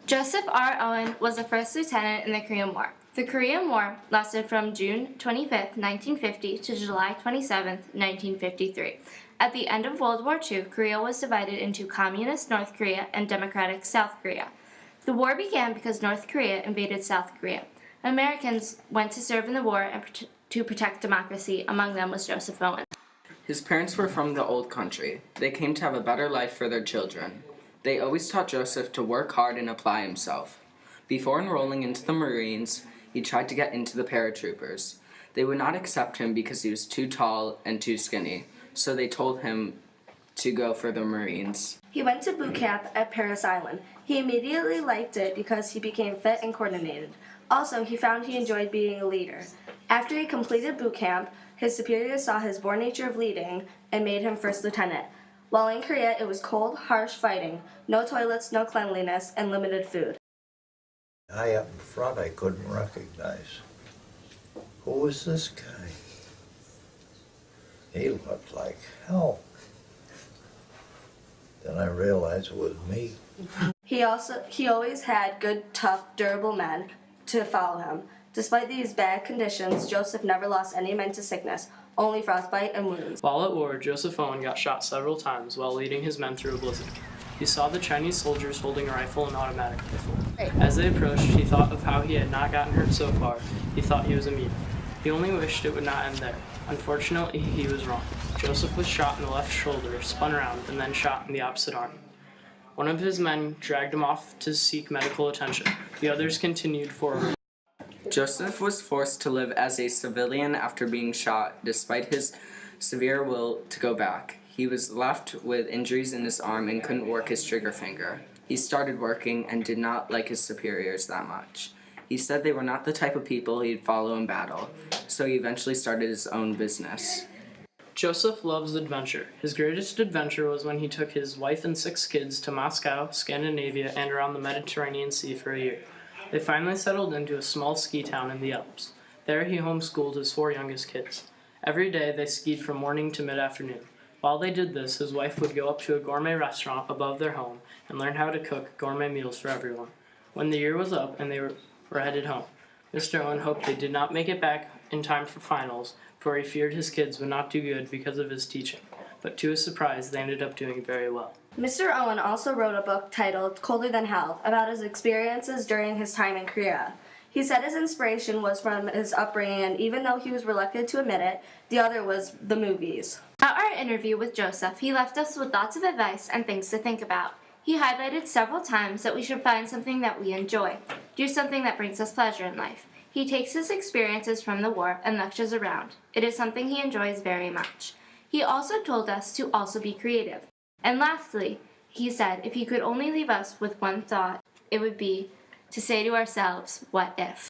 Joseph R. Owen was the first lieutenant in the Korean War. The Korean War lasted from June 25, 1950 to July 27, 1953. At the end of World War II, Korea was divided into Communist North Korea and Democratic South Korea. The war began because North Korea invaded South Korea. Americans went to serve in the war and to protect democracy. Among them was Joseph Owen. His parents were from the old country. They came to have a better life for their children. They always taught Joseph to work hard and apply himself. Before enrolling into the Marines, he tried to get into the paratroopers. They would not accept him because he was too tall and too skinny, so they told him to go for the Marines. He went to boot camp at Paris Island. He immediately liked it because he became fit and coordinated. Also, he found he enjoyed being a leader. After he completed boot camp, his superiors saw his born nature of leading and made him first lieutenant. While in Korea, it was cold, harsh fighting, no toilets, no cleanliness, and limited food. Guy up in front I couldn't recognize. Who was this guy? He looked like hell. Then I realized it was me. He always had good, tough, durable men to follow him. Despite these bad conditions, Joseph never lost any men to sickness, only frostbite and wounds. While at war, Joseph Owen got shot several times while leading his men through a blizzard. He saw the Chinese soldiers holding a rifle and automatic rifle. As they approached, he thought of how he had not gotten hurt so far. He thought he was immune. He only wished it would not end there. Unfortunately, he was wrong. Joseph was shot in the left shoulder, spun around, and then shot in the opposite arm. One of his men dragged him off to seek medical attention. The others continued forward. Joseph was forced to live as a civilian after being shot, despite his severe will to go back. He was left with injuries in his arm and couldn't work his trigger finger. He started working and did not like his superiors that much. He said they were not the type of people he'd follow in battle, so he eventually started his own business. Joseph loves adventure. His greatest adventure was when he took his wife and 6 kids to Moscow, Scandinavia, and around the Mediterranean Sea for a year. They finally settled into a small ski town in the Alps. There he homeschooled his 4 youngest kids. Every day they skied from morning to mid-afternoon. While they did this, his wife would go up to a gourmet restaurant above their home and learn how to cook gourmet meals for everyone. When the year was up and they were headed home, Mr. Owen hoped they did not make it back in time for finals, for he feared his kids would not do good because of his teaching. But to his surprise, they ended up doing very well. Mr. Owen also wrote a book titled Colder Than Hell about his experiences during his time in Korea. He said his inspiration was from his upbringing, and even though he was reluctant to admit it, the other was the movies. At our interview with Joseph, he left us with lots of advice and things to think about. He highlighted several times that we should find something that we enjoy, do something that brings us pleasure in life. He takes his experiences from the war and lectures around. It is something he enjoys very much. He also told us to also be creative. And lastly, he said if he could only leave us with one thought, it would be to say to ourselves, what if?